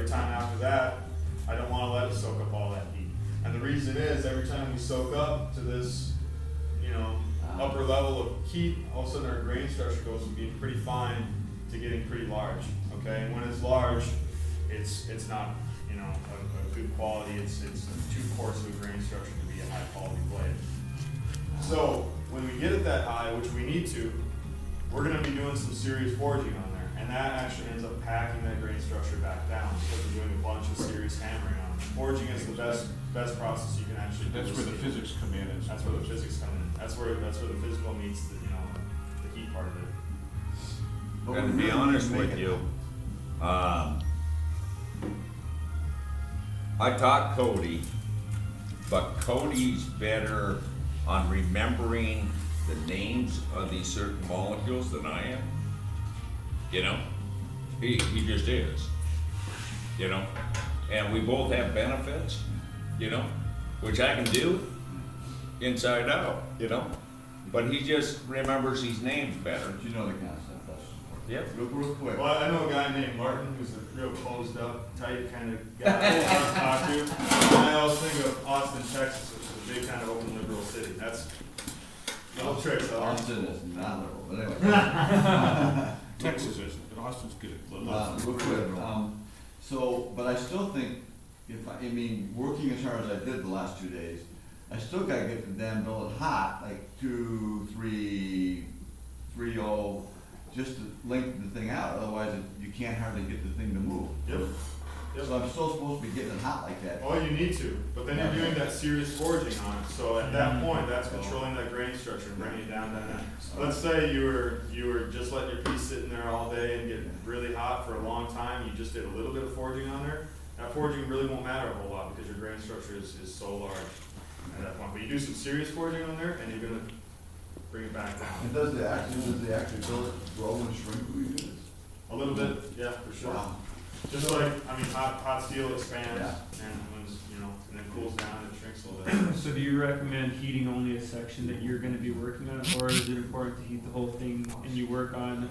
time after that, I don't wanna let it soak up all that heat. And the reason is, every time we soak up to this, you know, upper level of heat, all of a sudden our grain structure goes from being pretty fine to getting pretty large, okay? And when it's large, it's not, you know, a good quality, it's too coarse of a grain structure to be a high quality blade. So, when we get it that high, which we need to, we're gonna be doing some serious forging on there, and that actually ends up packing that grain structure back down, because we're doing a bunch of serious hammering on it. Forging is the best process you can actually do. That's where the physics come in. That's where the physics come in. That's where the physical meets the, you know, the heat part of it. But And to we be really honest need to make with it- you, I taught Cody, but Cody's better on remembering the names of these certain molecules than I am. You know, he just is. You know, and we both have benefits, you know, which I can do inside out, you know, but he just remembers these names better. But you know the concept, that's important. Yep. Real quick. Well, I know a guy named Martin who's a real closed up, tight kind of guy to talk to. And I always think of Austin, Texas, which is a big kind of open liberal city. That's little tricks. Austin is not liberal, but anyway. Texas isn't, but Austin's good. Real quick, so, but I still think, I mean, working as hard as I did the last 2 days, I still gotta get the damn billet hot, like 2, 3, 3-0, just to lengthen the thing out, otherwise you can't hardly get the thing to move. Yep. So I'm still supposed to be getting it hot like that. Oh, you need to, but then you're doing that serious forging on it, so at that point, that's controlling that grain structure and bringing it down. Let's say you were just letting your piece sit in there all day and get really hot for a long time, you just did a little bit of forging on there, that forging really won't matter a whole lot, because your grain structure is so large at that point. But you do some serious forging on there, and you're gonna bring it back down. And does the actual billet grow and shrink when you do this? A little bit, yeah, for sure. Wow. Just like, I mean, hot steel expands, Yeah. and when it's, you know, and then cools down, it shrinks a little bit. So do you recommend heating only a section that you're gonna be working on, or is it important to heat the whole thing and you work on a